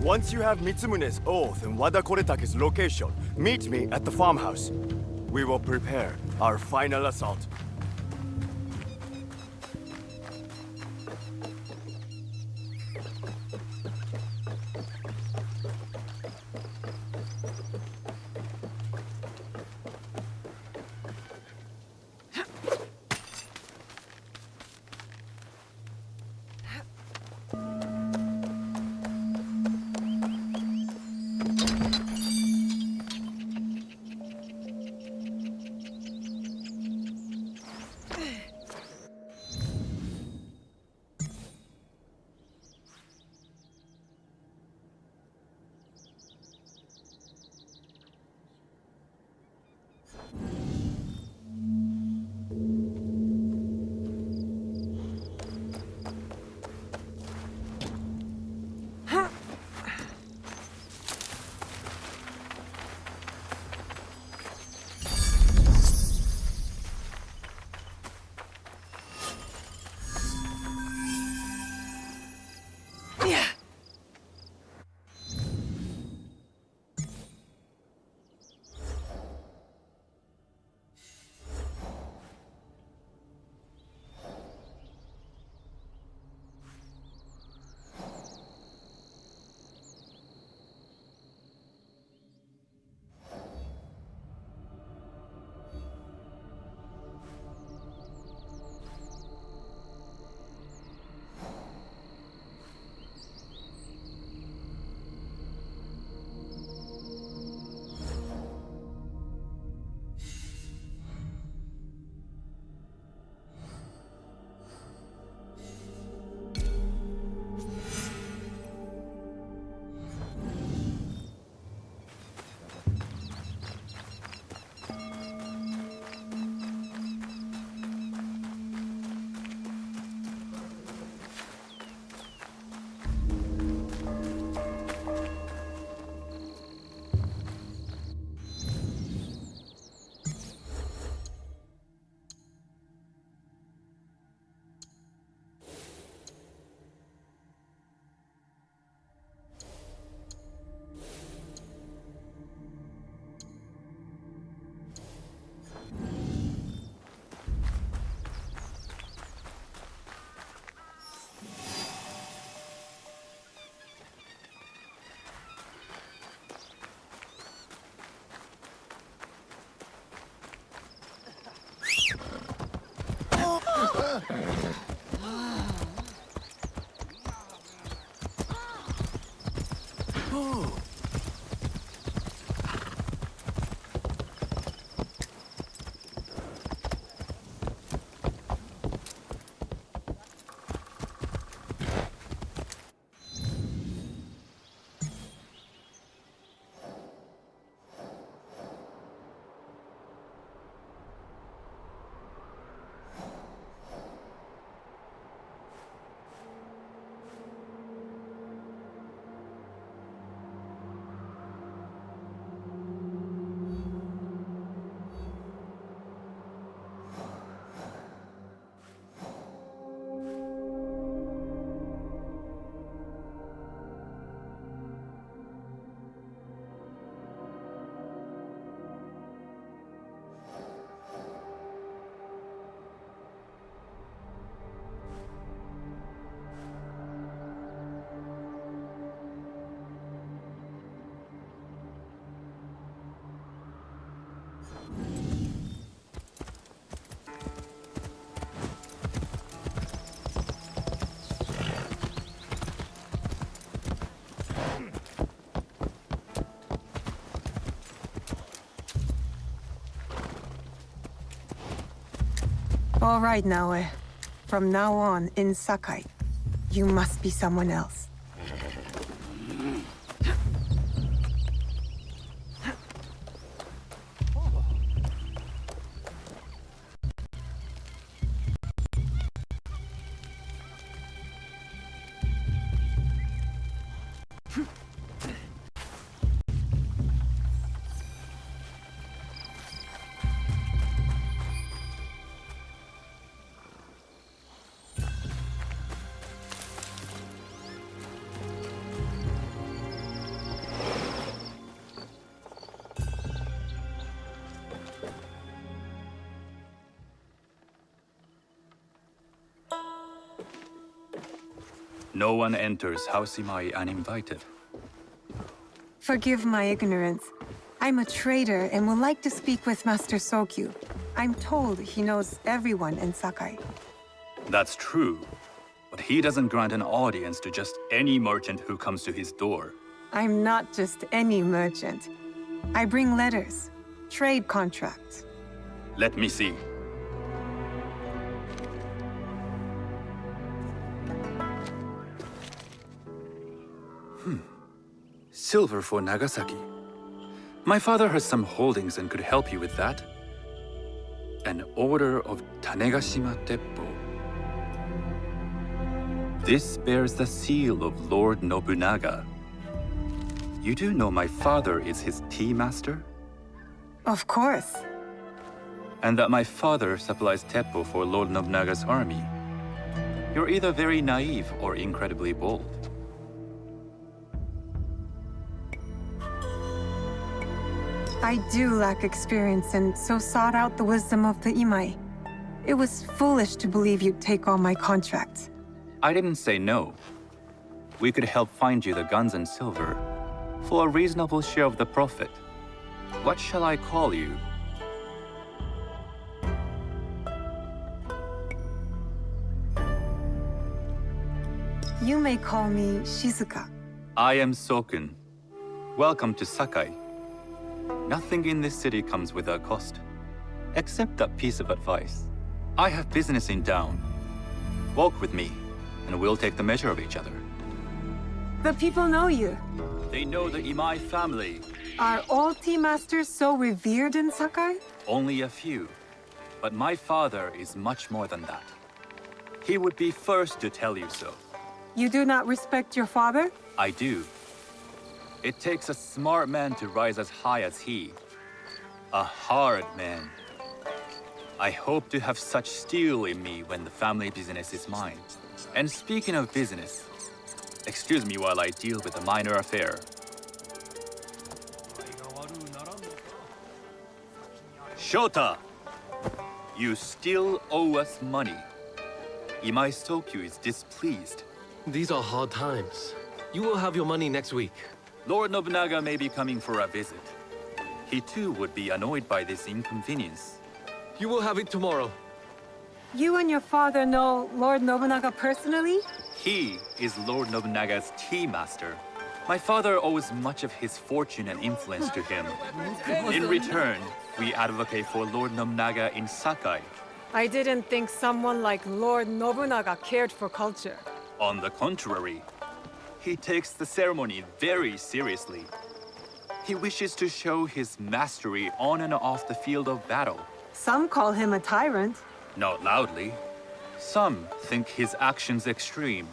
Once you have Mitsumune's oath and Wada Koretake's location, meet me at the farmhouse. We will prepare our final assault. All right, Naoe. From now on, in Sakai, you must be someone else. No one enters House Imai uninvited. Forgive my ignorance. I'm a trader and would like to speak with Master Sokyu. I'm told he knows everyone in Sakai. That's true, but he doesn't grant an audience to just any merchant who comes to his door. I'm not just any merchant. I bring letters, trade contracts. Let me see. Silver for Nagasaki. My father has some holdings and could help you with that. An order of Tanegashima Teppo. This bears the seal of Lord Nobunaga. You do know my father is his tea master? Of course. And that my father supplies teppo for Lord Nobunaga's army. You're either very naive or incredibly bold. I do lack experience and so sought out the wisdom of the Imai. It was foolish to believe you'd take on my contracts. I didn't say no. We could help find you the guns and silver for a reasonable share of the profit. What shall I call you? You may call me Shizuka. I am Sokun. Welcome to Sakai. Nothing in this city comes without cost, except that piece of advice. I have business in town. Walk with me, and we'll take the measure of each other. The people know you. They know the Imai family. Are all tea masters so revered in Sakai? Only a few. But my father is much more than that. He would be first to tell you so. You do not respect your father? I do. It takes a smart man to rise as high as he. A hard man. I hope to have such steel in me when the family business is mine. And speaking of business, excuse me while I deal with a minor affair. Shota! You still owe us money. Imai Sokyu is displeased. These are hard times. You will have your money next week. Lord Nobunaga may be coming for a visit. He too would be annoyed by this inconvenience. You will have it tomorrow. You and your father know Lord Nobunaga personally? He is Lord Nobunaga's tea master. My father owes much of his fortune and influence to him. In return, we advocate for Lord Nobunaga in Sakai. I didn't think someone like Lord Nobunaga cared for culture. On the contrary, he takes the ceremony very seriously. He wishes to show his mastery on and off the field of battle. Some call him a tyrant. Not loudly. Some think his actions extreme.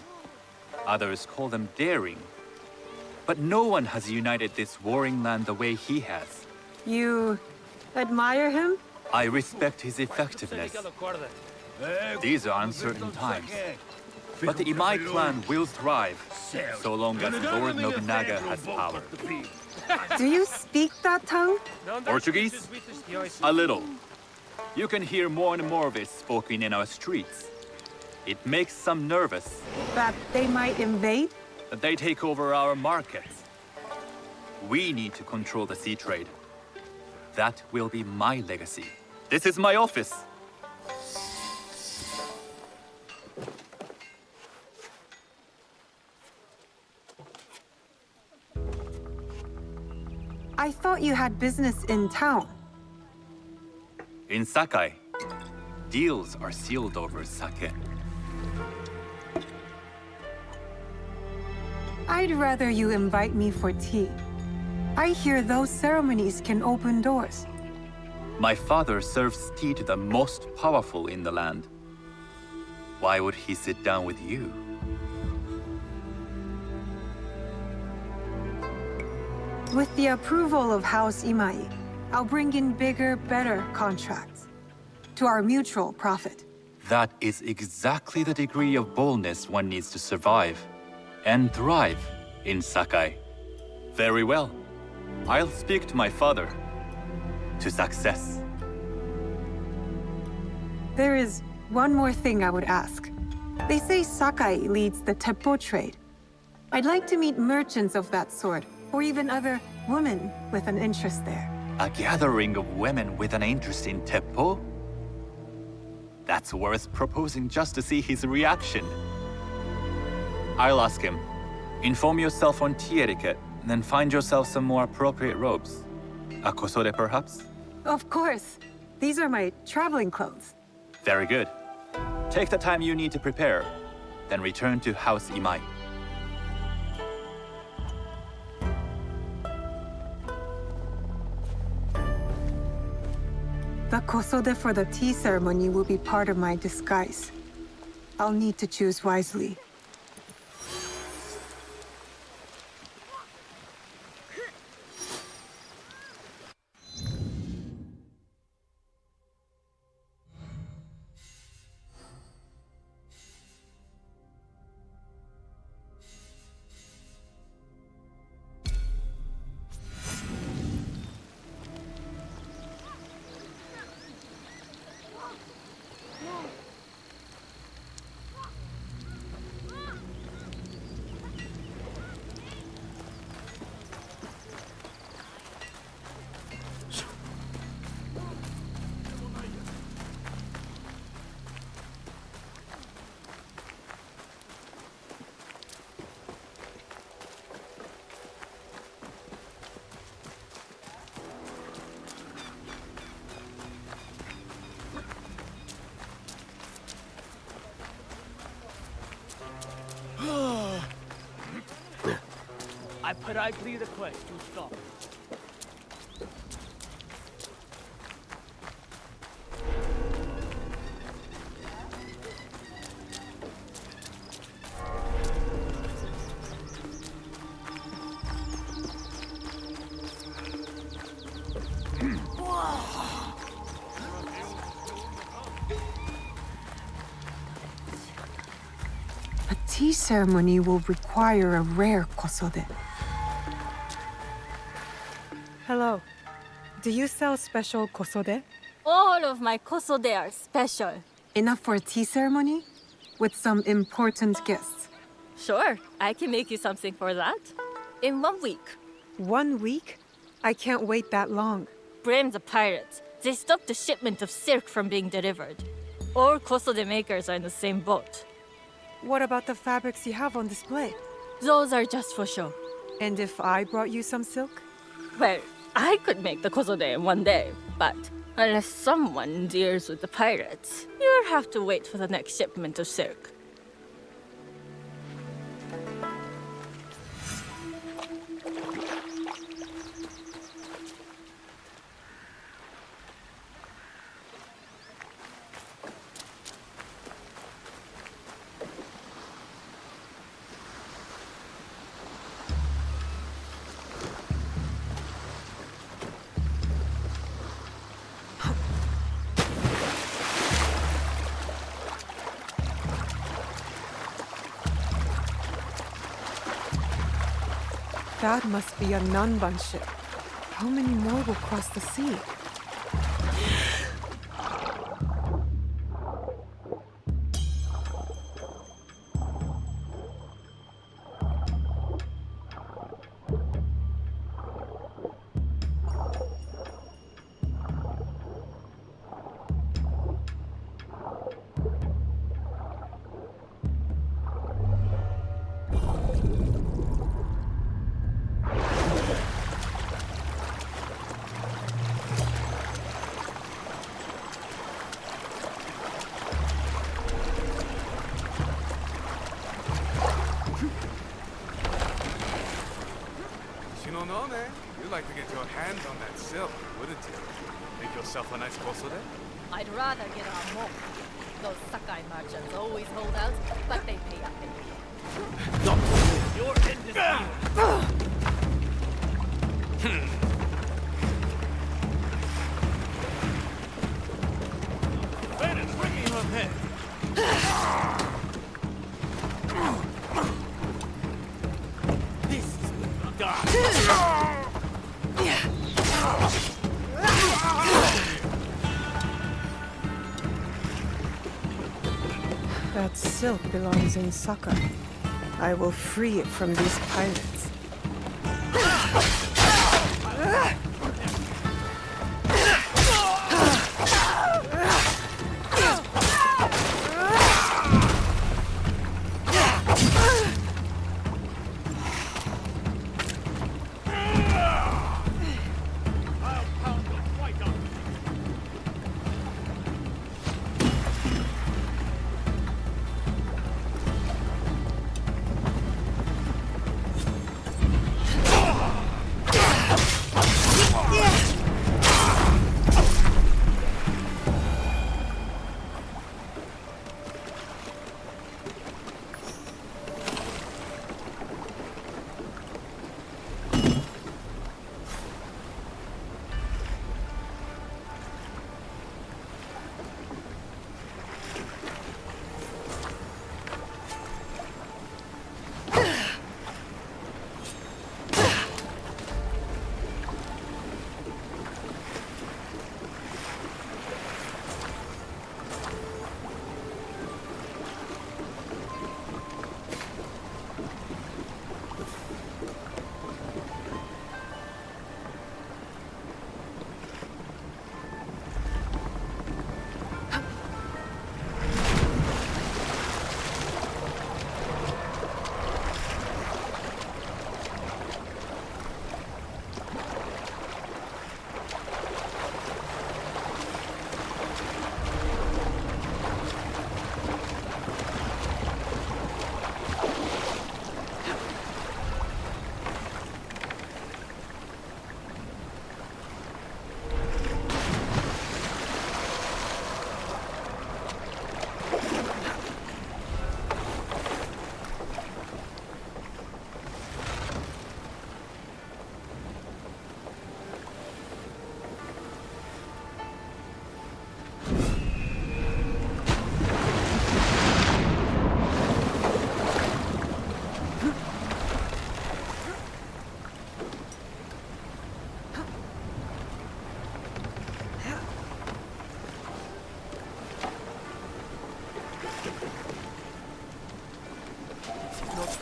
Others call them daring. But no one has united this warring land the way he has. You admire him? I respect his effectiveness. These are uncertain times. But the Imai clan will thrive, so long as Lord Nobunaga has power. Do you speak that tongue? Portuguese? A little. You can hear more and more of it spoken in our streets. It makes some nervous. That they might invade? That they take over our markets. We need to control the sea trade. That will be my legacy. This is my office. I thought you had business in town. In Sakai, deals are sealed over sake. I'd rather you invite me for tea. I hear those ceremonies can open doors. My father serves tea to the most powerful in the land. Why would he sit down with you? With the approval of House Imai, I'll bring in bigger, better contracts. To our mutual profit. That is exactly the degree of boldness one needs to survive and thrive in Sakai. Very well. I'll speak to my father. To success. There is one more thing I would ask. They say Sakai leads the teppo trade. I'd like to meet merchants of that sort, or even other women with an interest there. A gathering of women with an interest in teppo? That's worth proposing just to see his reaction. I'll ask him. Inform yourself on tea etiquette, then find yourself some more appropriate robes. A kosode, perhaps? Of course. These are my traveling clothes. Very good. Take the time you need to prepare, then return to House Imai. The kosode for the tea ceremony will be part of my disguise. I'll need to choose wisely. I politely request you stop. A tea ceremony will require a rare kosode. Hello. Do you sell special kosode? All of my kosode are special. Enough for a tea ceremony? With some important guests. Sure, I can make you something for that. In 1 week. 1 week? I can't wait that long. Blame the pirates. They stopped the shipment of silk from being delivered. All kosode makers are in the same boat. What about the fabrics you have on display? Those are just for show. And if I brought you some silk? Well, I could make the kosode in 1 day, but unless someone deals with the pirates, you'll have to wait for the next shipment of silk. That must be a Nanban ship. How many more will cross the sea? You'd like to get your hands on that silk, wouldn't you? Make yourself a nice kosode? I'd rather get our more. Those Sakai merchants always hold out, but they pay up anyway. You're in this deal. Venice, bringing him ahead. This is the dark. The That silk belongs in Saka. I will free it from these pirates.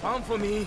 Come for me.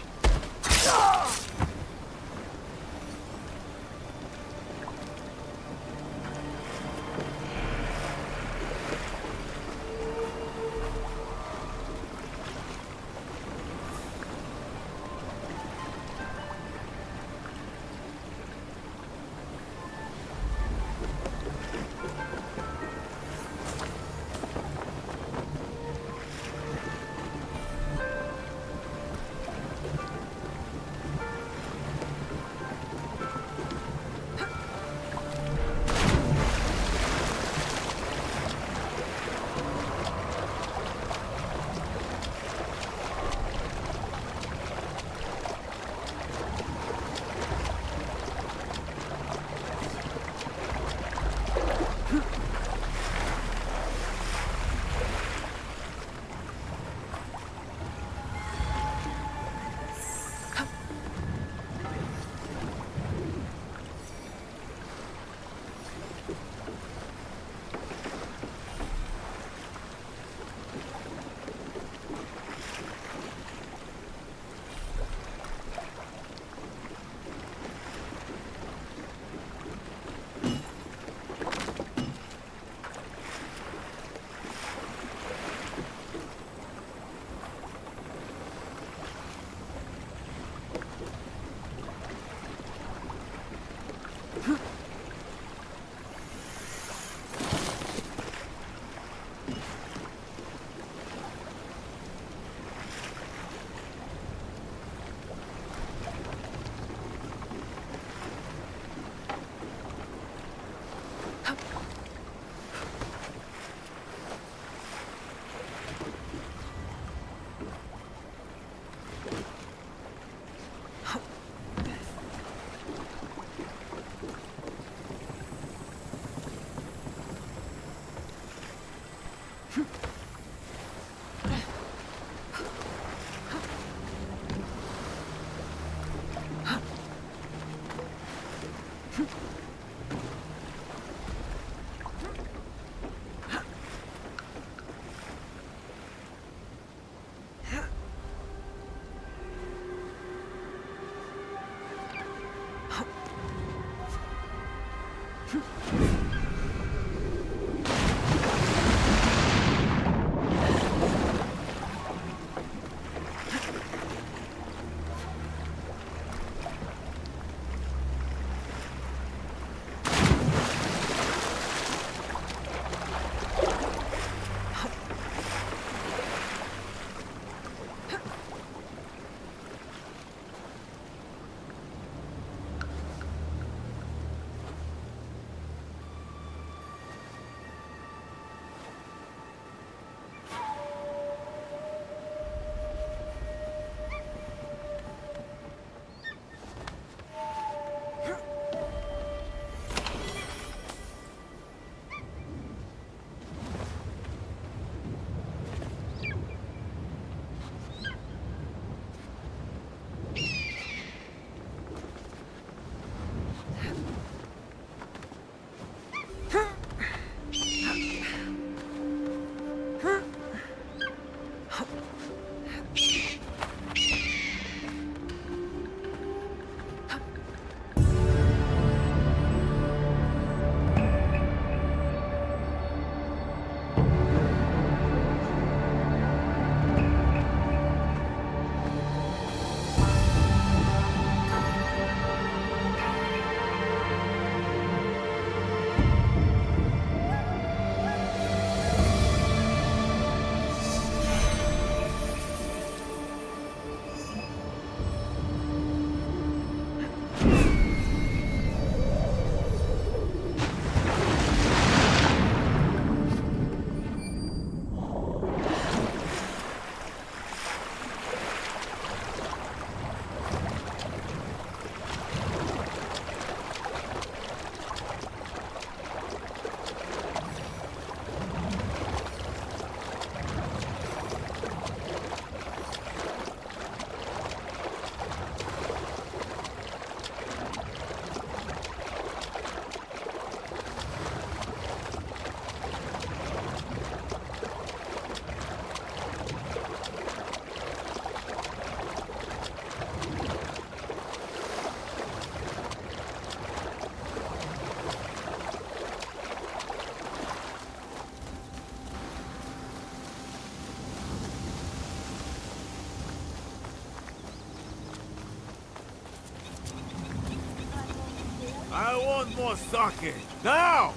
I want more sake. Now!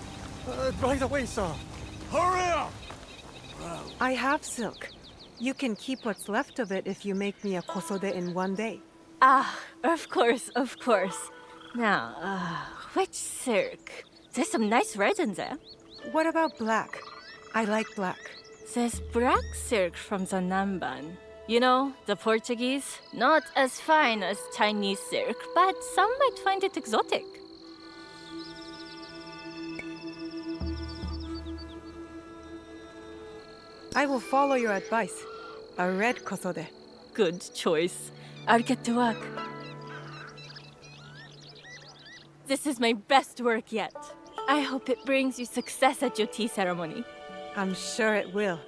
Right away, sir. Hurry up! I have silk. You can keep what's left of it if you make me a kosode in one day. Ah, of course, of course. Now, which silk? There's some nice red in there. What about black? I like black. There's black silk from the Namban. You know, the Portuguese. Not as fine as Chinese silk, but some might find it exotic. I will follow your advice. A red kosode. Good choice. I'll get to work. This is my best work yet. I hope it brings you success at your tea ceremony. I'm sure it will.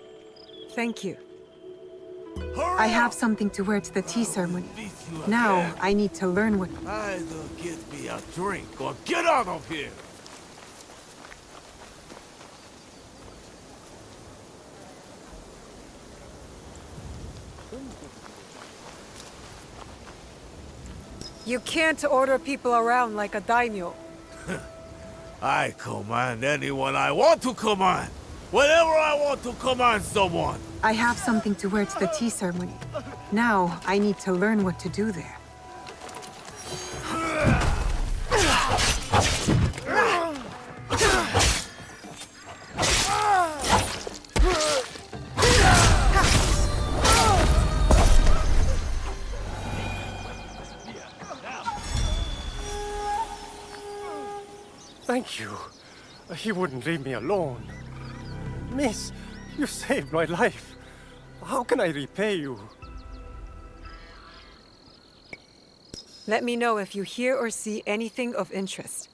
Thank you. Hurry I have up! something to wear to the tea ceremony. Beat you Now, again. I need to learn what... Either get me a drink or get out of here! You can't order people around like a daimyo. I command anyone I want to command! Whenever I want to command someone! I have something to wear to the tea ceremony. Now, I need to learn what to do there. Thank you. He wouldn't leave me alone. Miss, you saved my life. How can I repay you? Let me know if you hear or see anything of interest.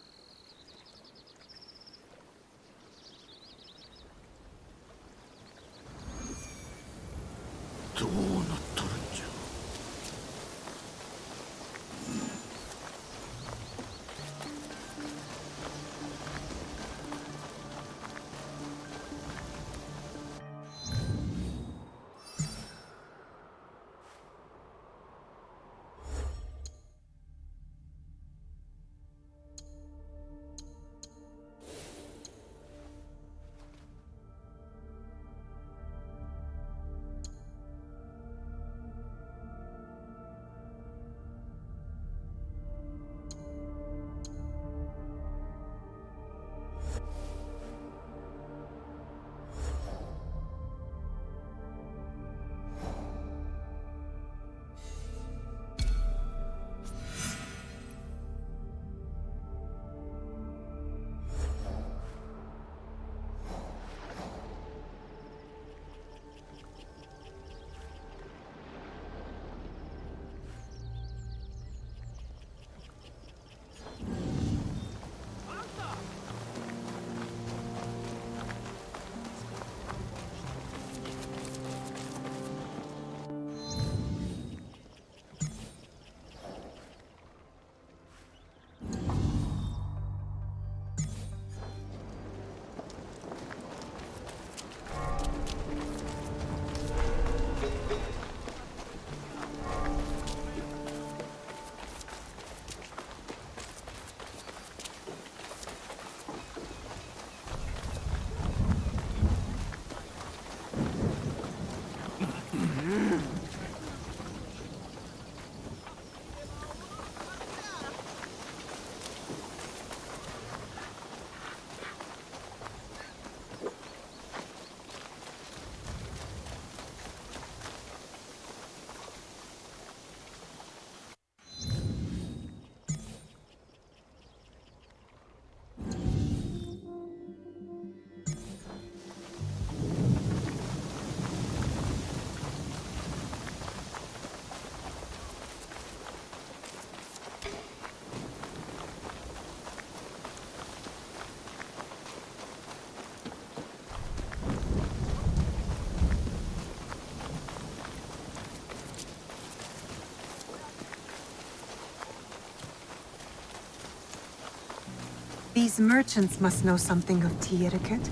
These merchants must know something of tea etiquette.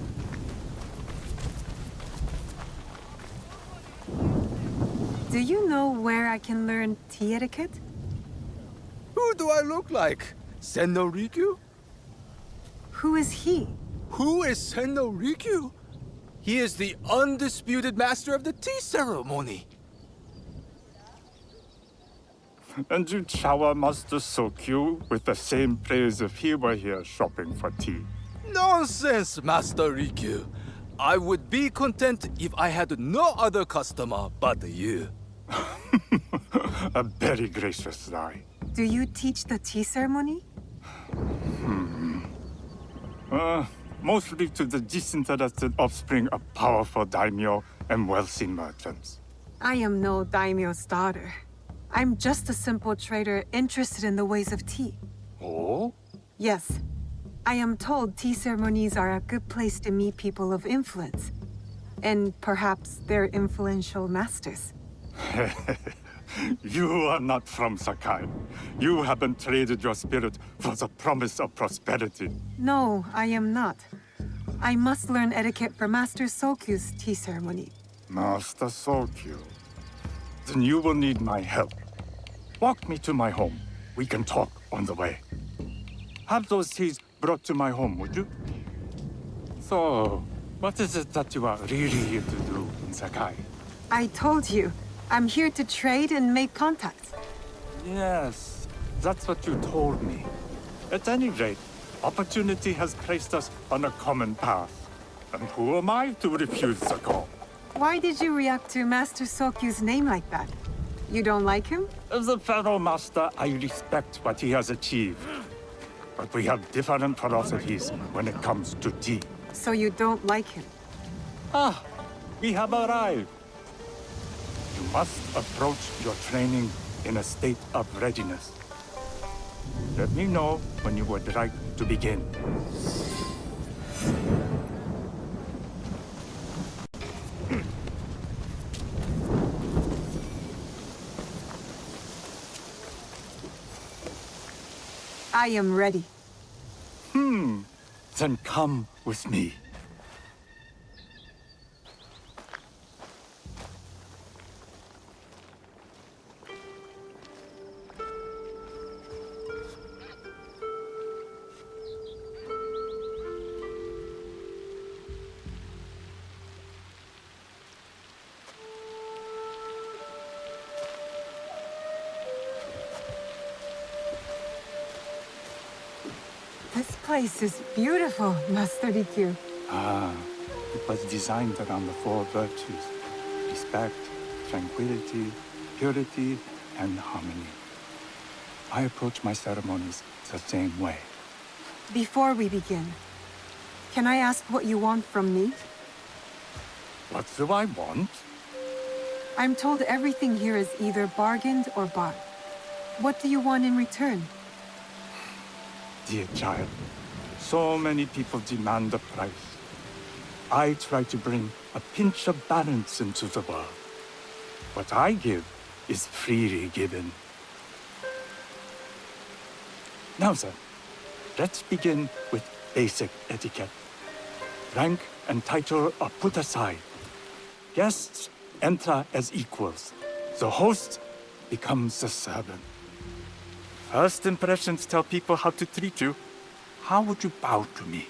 Do you know where I can learn tea etiquette? Who do I look like? Senno Rikyu? Who is he? Who is Senno Rikyu? He is the undisputed master of the tea ceremony. And you shower Master Sokyu with the same praise if he were here shopping for tea. Nonsense, Master Rikyu. I would be content if I had no other customer but you. A very gracious lie. Do you teach the tea ceremony? Mostly to the disinterested offspring of powerful daimyo and wealthy merchants. I am no daimyo's daughter. I'm just a simple trader interested in the ways of tea. Oh? Yes. I am told tea ceremonies are a good place to meet people of influence. And perhaps their influential masters. You are not from Sakai. You haven't traded your spirit for the promise of prosperity. No, I am not. I must learn etiquette for Master Sokyu's tea ceremony. Master Sokyu. Then you will need my help. Walk me to my home. We can talk on the way. Have those teas brought to my home, would you? So, what is it that you are really here to do in Sakai? I told you, I'm here to trade and make contacts. Yes, that's what you told me. At any rate, opportunity has placed us on a common path. And who am I to refuse the call? Why did you react to Master Sokyu's name like that? You don't like him? As a fellow master, I respect what he has achieved. But we have different philosophies when it comes to tea. So you don't like him? Ah, we have arrived. You must approach your training in a state of readiness. Let me know when you would like to begin. I am ready. Then come with me. This place is beautiful, Master Rikyu. It was designed around the four virtues: respect, tranquility, purity, and harmony. I approach my ceremonies the same way. Before we begin, can I ask what you want from me? What do I want? I'm told everything here is either bargained or bought. What do you want in return? Dear child, so many people demand a price. I try to bring a pinch of balance into the world. What I give is freely given. Now then, let's begin with basic etiquette. Rank and title are put aside. Guests enter as equals. The host becomes the servant. First impressions tell people how to treat you. How would you bow to me?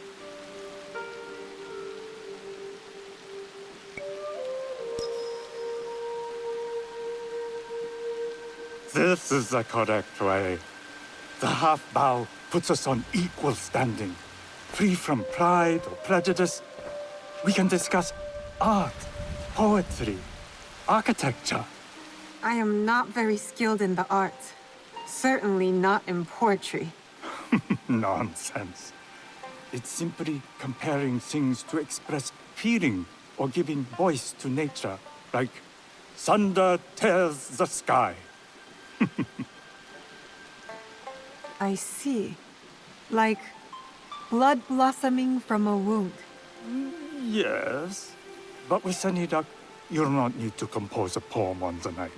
This is the correct way. The half bow puts us on equal standing. Free from pride or prejudice, we can discuss art, poetry, architecture. I am not very skilled in the arts. Certainly not in poetry. Nonsense. It's simply comparing things to express feeling or giving voice to nature, like thunder tears the sky. I see. Like blood blossoming from a wound. Yes, but with any luck, you'll not need to compose a poem on the night.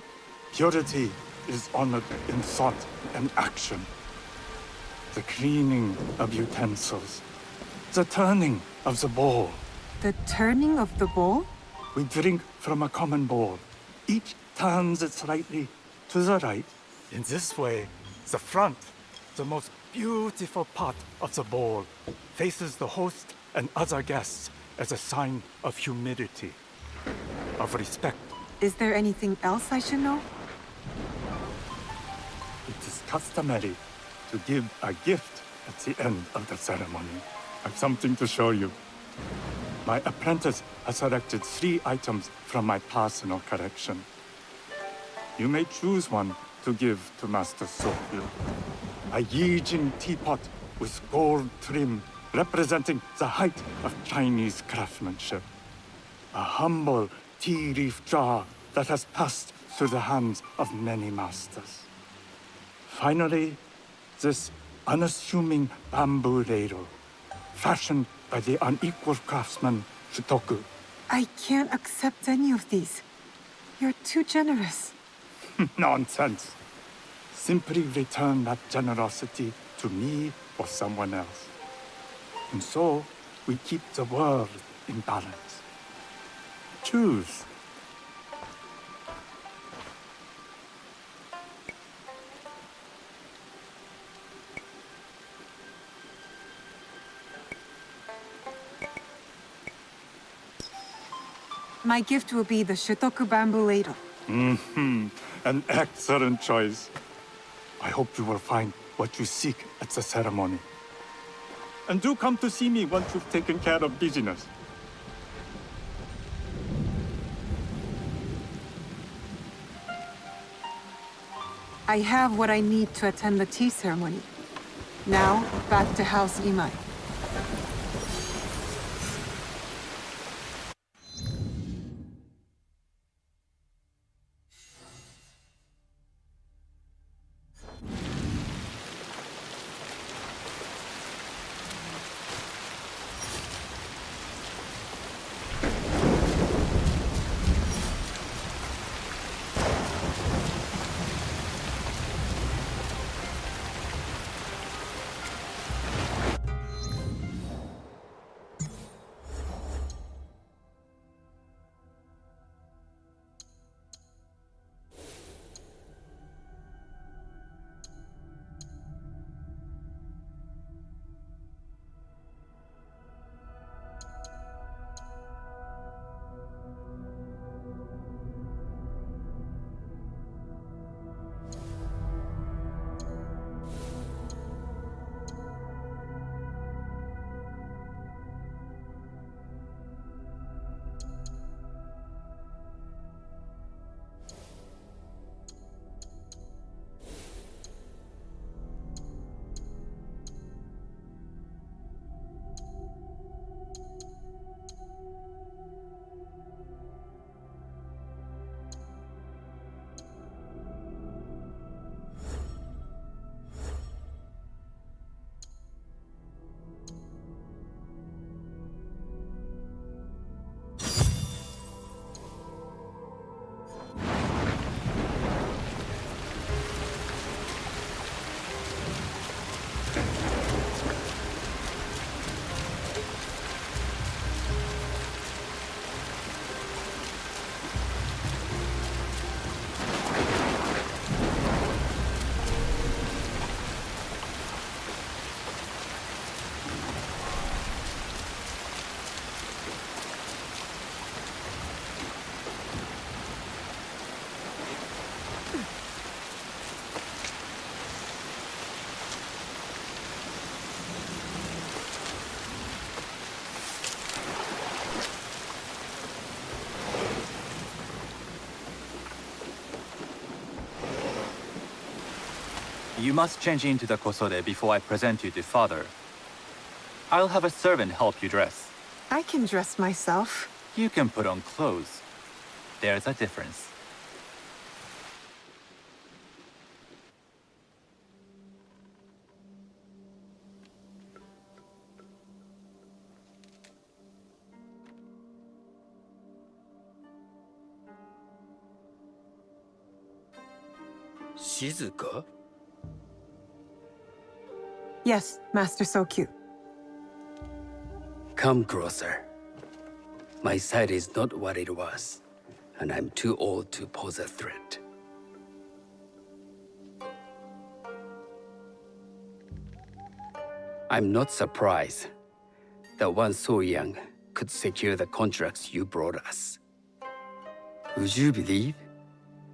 Purity is honored in thought and action. The cleaning of utensils. The turning of the bowl. The turning of the bowl? We drink from a common bowl. Each turns it slightly to the right. In this way, the front The most beautiful part of the ball faces the host and other guests as a sign of humility, of respect. Is there anything else I should know? It is customary to give a gift at the end of the ceremony. I've something to show you. My apprentice has selected 3 items from my personal collection. You may choose one to give to Master Sokyu. A Yijin teapot with gold trim representing the height of Chinese craftsmanship. A humble tea leaf jar that has passed through the hands of many masters. Finally, this unassuming bamboo ladle, fashioned by the unequal craftsman Shutoku. I can't accept any of these. You're too generous. Nonsense. Simply return that generosity to me or someone else. And so, we keep the world in balance. Choose. My gift will be the Shotoku bamboo ladle. An excellent choice. I hope you will find what you seek at the ceremony. And do come to see me once you've taken care of business. I have what I need to attend the tea ceremony. Now, back to House Imai. You must change into the kosode before I present you to father. I'll have a servant help you dress. I can dress myself. You can put on clothes. There's a difference. Shizuka? Yes, Master Sokyu. Come closer. My sight is not what it was, and I'm too old to pose a threat. I'm not surprised that one so young could secure the contracts you brought us. Would you believe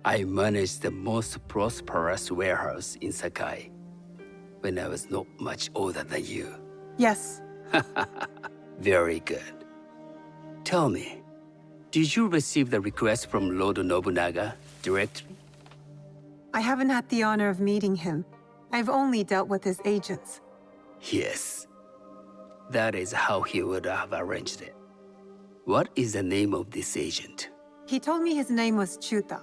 I managed the most prosperous warehouse in Sakai when I was not much older than you? Yes. Very good. Tell me, did you receive the request from Lord Nobunaga directly? I haven't had the honor of meeting him. I've only dealt with his agents. Yes. That is how he would have arranged it. What is the name of this agent? He told me his name was Chuta.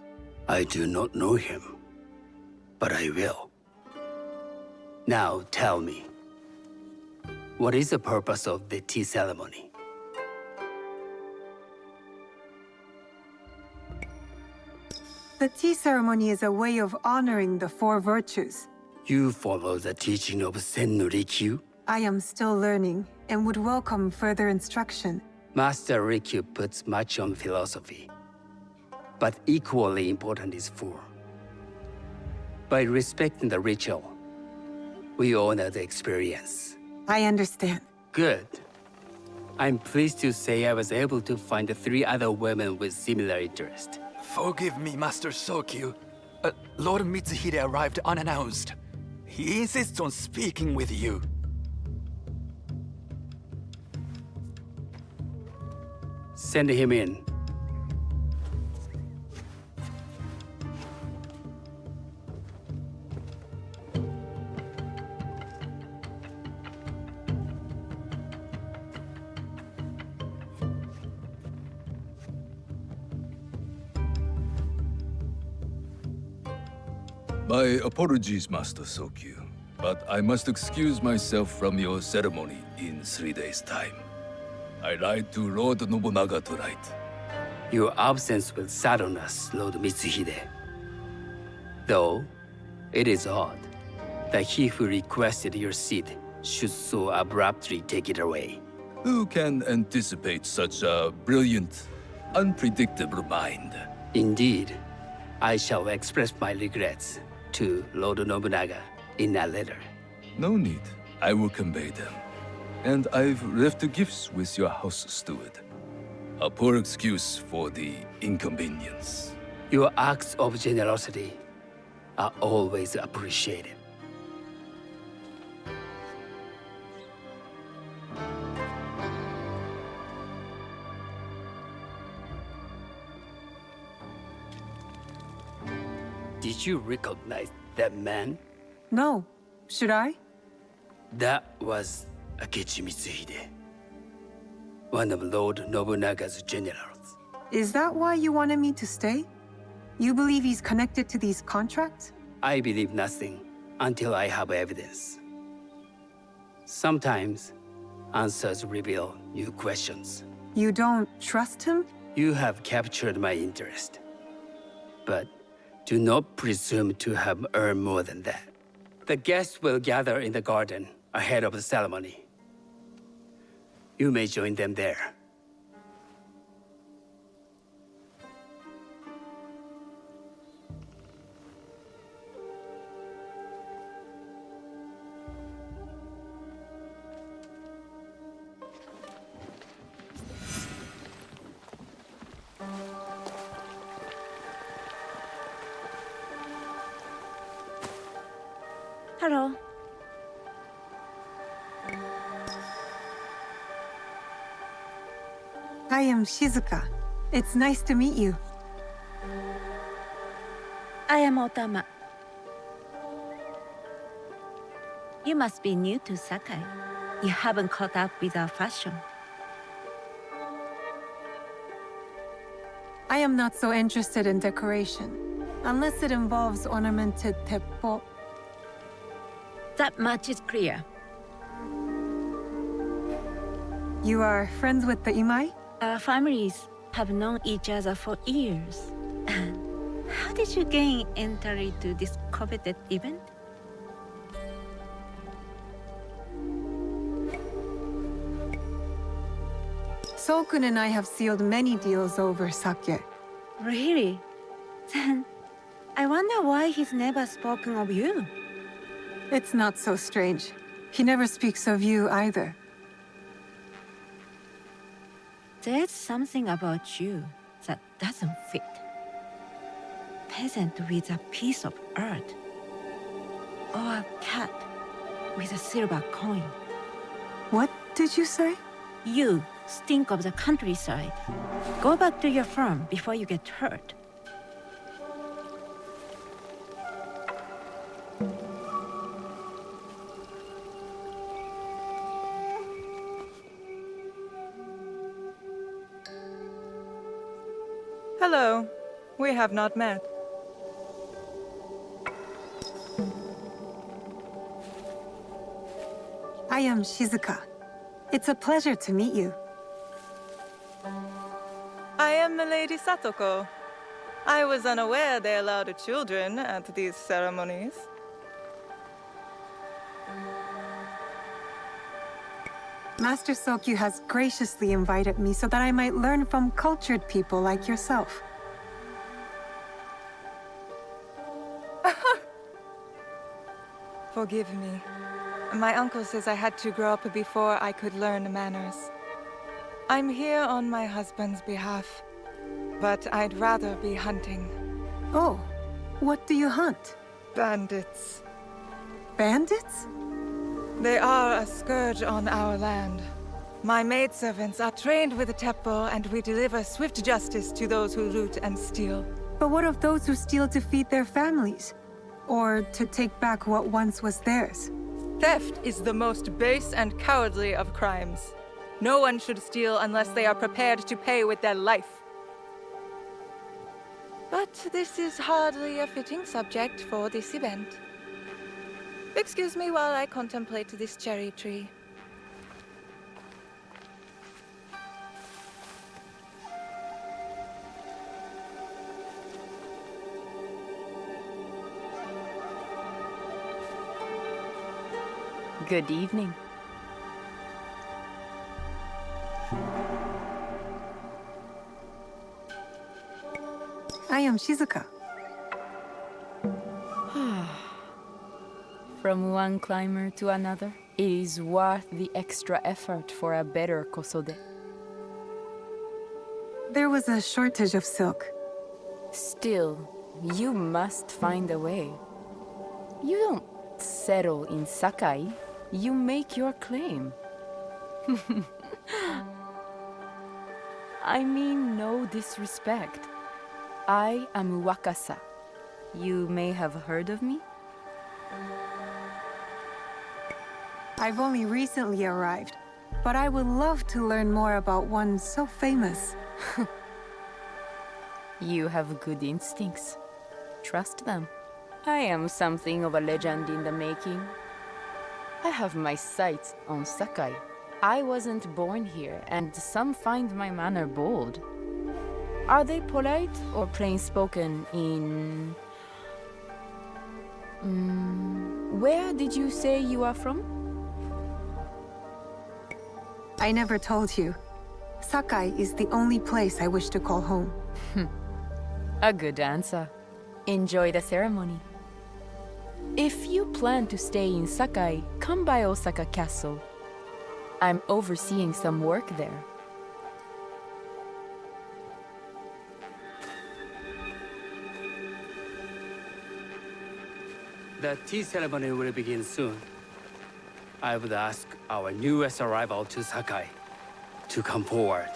I do not know him, but I will. Now tell me, what is the purpose of the tea ceremony? The tea ceremony is a way of honoring the four virtues. You follow the teaching of Sennu Rikyu? I am still learning and would welcome further instruction. Master Rikyu puts much on philosophy, but equally important is four. By respecting the ritual, we honor the experience. I understand. Good. I'm pleased to say I was able to find 3 other women with similar interest. Forgive me, Master Sokyu. Lord Mitsuhide arrived unannounced. He insists on speaking with you. Send him in. My apologies, Master Sokyu, but I must excuse myself from your ceremony in 3 days' time. I lied to Lord Nobunaga tonight. Your absence will sadden us, Lord Mitsuhide. Though, it is odd that he who requested your seat should so abruptly take it away. Who can anticipate such a brilliant, unpredictable mind? Indeed, I shall express my regrets to Lord Nobunaga in a letter. No need. I will convey them. And I've left the gifts with your house steward. A poor excuse for the inconvenience. Your acts of generosity are always appreciated. Did you recognize that man? No. Should I? That was Akechi Mitsuhide, one of Lord Nobunaga's generals. Is that why you wanted me to stay? You believe he's connected to these contracts? I believe nothing until I have evidence. Sometimes, answers reveal new questions. You don't trust him? You have captured my interest. But do not presume to have earned more than that. The guests will gather in the garden ahead of the ceremony. You may join them there. Hello. I am Shizuka. It's nice to meet you. I am Otama. You must be new to Sakai. You haven't caught up with our fashion. I am not so interested in decoration, unless it involves ornamented teppo. That much is clear. You are friends with the Imai? Our families have known each other for years. How did you gain entry to this coveted event? Sokun and I have sealed many deals over sake. Really? Then, I wonder why he's never spoken of you. It's not so strange. He never speaks of you either. There's something about you that doesn't fit. Peasant with a piece of earth. Or a cat with a silver coin. What did you say? You stink of the countryside. Go back to your farm before you get hurt. Hello. We have not met. I am Shizuka. It's a pleasure to meet you. I am Milady Satoko. I was unaware they allowed children at these ceremonies. Master Sokyu has graciously invited me so that I might learn from cultured people like yourself. Forgive me. My uncle says I had to grow up before I could learn manners. I'm here on my husband's behalf, but I'd rather be hunting. Oh, what do you hunt? Bandits. Bandits? They are a scourge on our land. My maidservants are trained with the teppo, and we deliver swift justice to those who loot and steal. But what of those who steal to feed their families? Or to take back what once was theirs? Theft is the most base and cowardly of crimes. No one should steal unless they are prepared to pay with their life. But this is hardly a fitting subject for this event. Excuse me while I contemplate this cherry tree. Good evening. I am Shizuka. From one climber to another, it is worth the extra effort for a better kosode. There was a shortage of silk. Still, you must find a way. You don't settle in Sakai. You make your claim. I mean no disrespect. I am Wakasa. You may have heard of me? I've only recently arrived, but I would love to learn more about one so famous. You have good instincts. Trust them. I am something of a legend in the making. I have my sights on Sakai. I wasn't born here, and some find my manner bold. Are they polite or plain-spoken in... where did you say you are from? I never told you. Sakai is the only place I wish to call home. A good answer. Enjoy the ceremony. If you plan to stay in Sakai, come by Osaka Castle. I'm overseeing some work there. The tea ceremony will begin soon. I would ask our newest arrival to Sakai to come forward.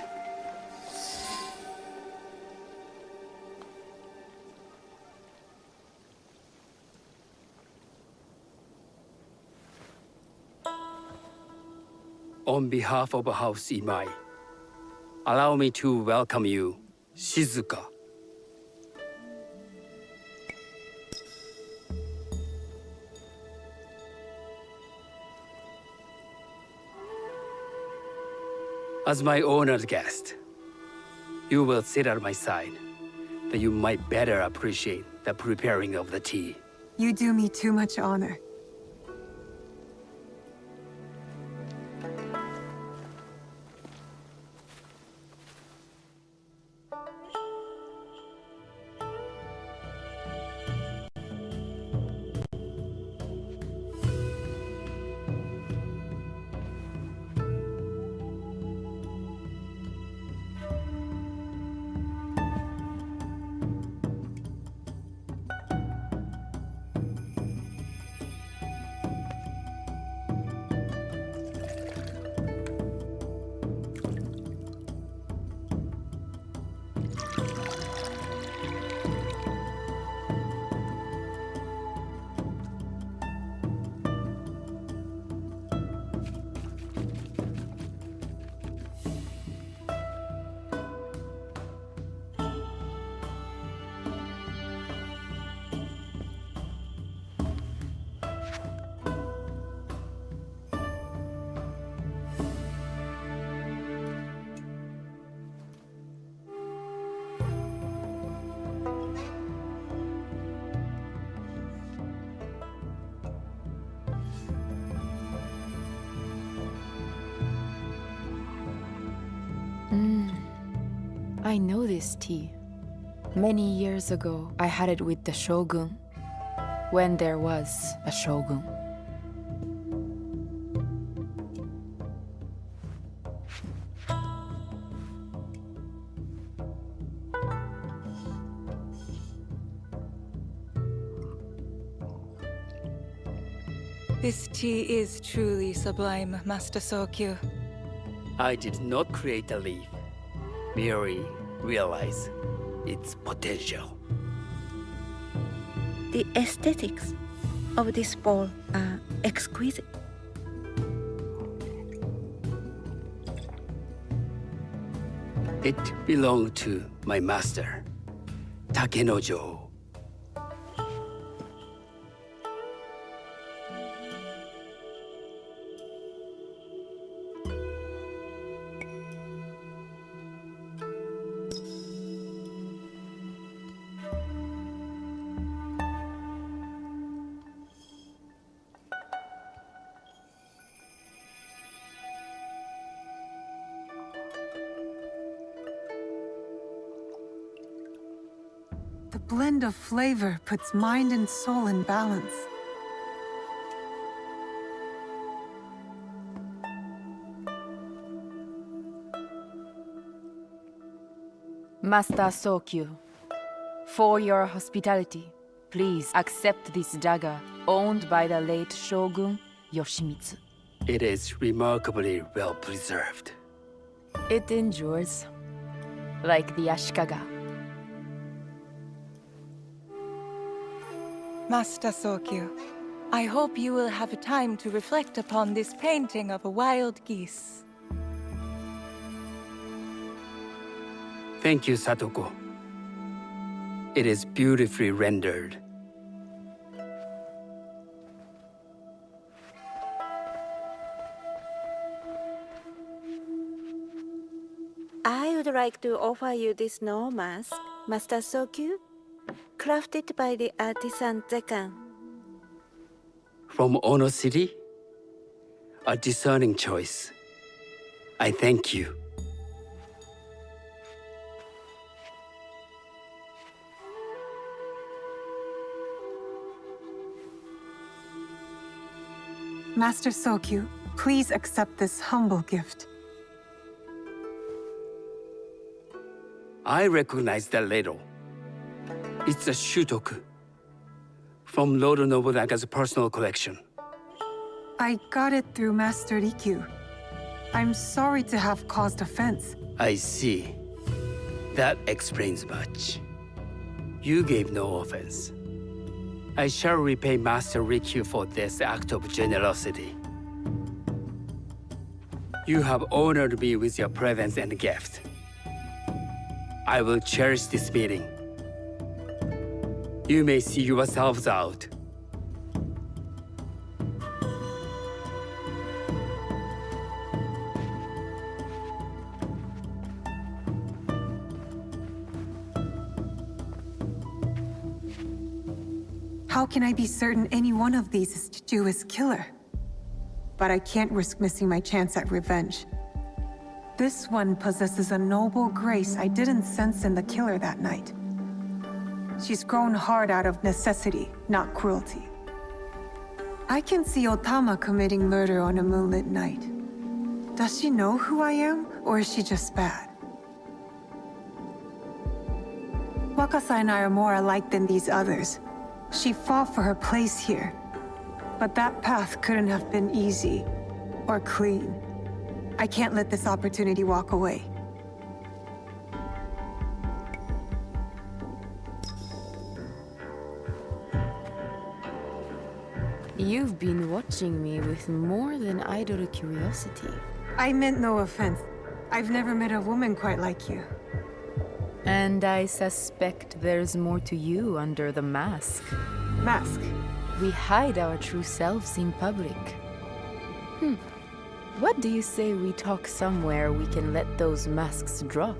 On behalf of House Imai, allow me to welcome you, Shizuka. As my honored guest, you will sit at my side, that you might better appreciate the preparing of the tea. You do me too much honor. I know this tea. Many years ago, I had it with the shogun, when there was a shogun. This tea is truly sublime, Master Sokyu. I did not create a leaf, merely realize its potential. The aesthetics of this bowl are exquisite. It belonged to my master, Takenojo. The blend of flavor puts mind and soul in balance. Master Sokyu, for your hospitality, please accept this dagger owned by the late Shogun Yoshimitsu. It is remarkably well preserved. It endures, like the Ashikaga. Master Sokyu, I hope you will have time to reflect upon this painting of a wild geese. Thank you, Satoko. It is beautifully rendered. I would like to offer you this snow mask, Master Sokyu, crafted by the artisan Zekan. From Ono City? A discerning choice. I thank you. Master Sokyu, please accept this humble gift. I recognize that ladle. It's a shutoku from Lord Nobunaga's personal collection. I got it through Master Rikyu. I'm sorry to have caused offense. I see. That explains much. You gave no offense. I shall repay Master Rikyu for this act of generosity. You have honored me with your presence and gift. I will cherish this meeting. You may see yourselves out. How can I be certain any one of these is Chichua's killer? But I can't risk missing my chance at revenge. This one possesses a noble grace I didn't sense in the killer that night. She's grown hard out of necessity, not cruelty. I can see Otama committing murder on a moonlit night. Does she know who I am, or is she just bad? Wakasa and I are more alike than these others. She fought for her place here. But that path couldn't have been easy, or clean. I can't let this opportunity walk away. You've been watching me with more than idle curiosity. I meant no offense. I've never met a woman quite like you. And I suspect there's more to you under the mask. Mask? We hide our true selves in public. What do you say we talk somewhere we can let those masks drop?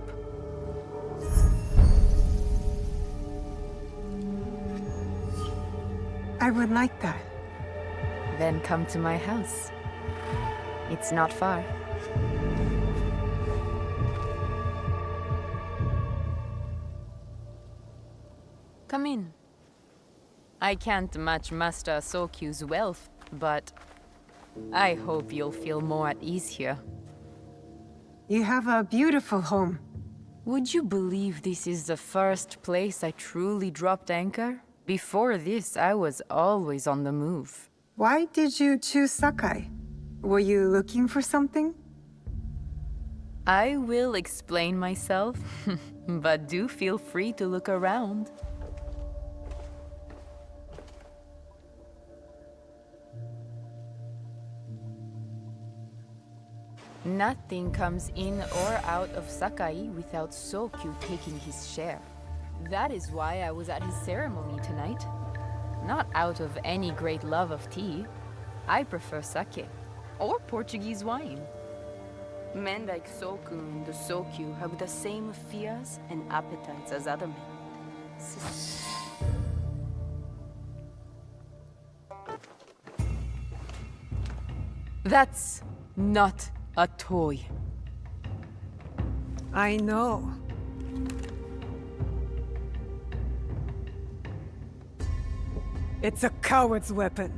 I would like that. Then come to my house. It's not far. Come in. I can't match Master Sokyu's wealth, but I hope you'll feel more at ease here. You have a beautiful home. Would you believe this is the first place I truly dropped anchor? Before this, I was always on the move. Why did you choose Sakai? Were you looking for something? I will explain myself, but do feel free to look around. Nothing comes in or out of Sakai without Sokyu taking his share. That is why I was at his ceremony tonight. Not out of any great love of tea. I prefer sake, or Portuguese wine. Men like Soku and the Sokyu have the same fears and appetites as other men. That's not a toy. I know. It's a coward's weapon.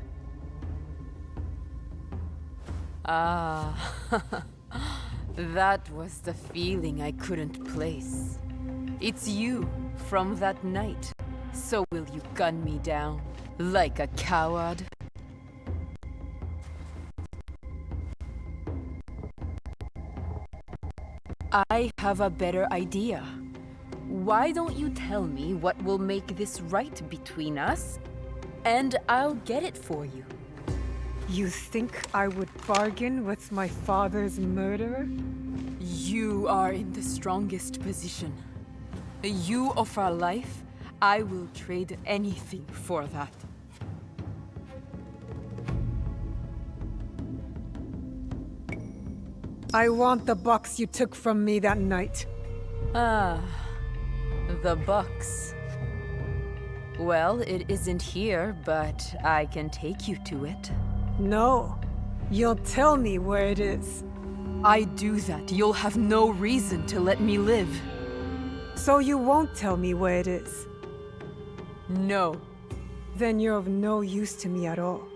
Ah, that was the feeling I couldn't place. It's you from that night. So will you gun me down like a coward? I have a better idea. Why don't you tell me what will make this right between us, and I'll get it for you. You think I would bargain with my father's murderer? You are in the strongest position. You offer life, I will trade anything for that. I want the box you took from me that night. Ah, the box. Well, it isn't here, but I can take you to it. No. You'll tell me where it is. I do that, you'll have no reason to let me live. So you won't tell me where it is? No. Then you're of no use to me at all.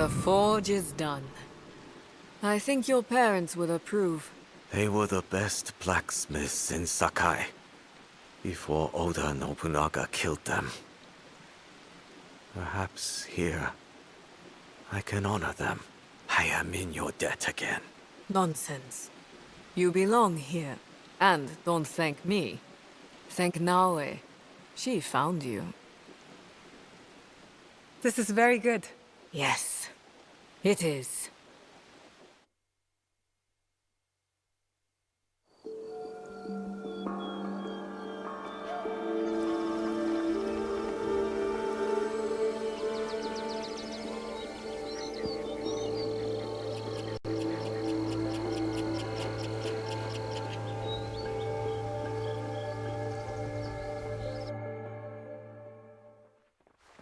The forge is done. I think your parents will approve. They were the best blacksmiths in Sakai before Oda Nobunaga killed them. Perhaps here I can honor them. I am in your debt again. Nonsense. You belong here. And don't thank me. Thank Naue. She found you. This is very good. Yes, it is.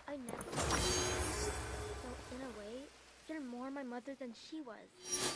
I never. So in a way, you're more my mother than she was.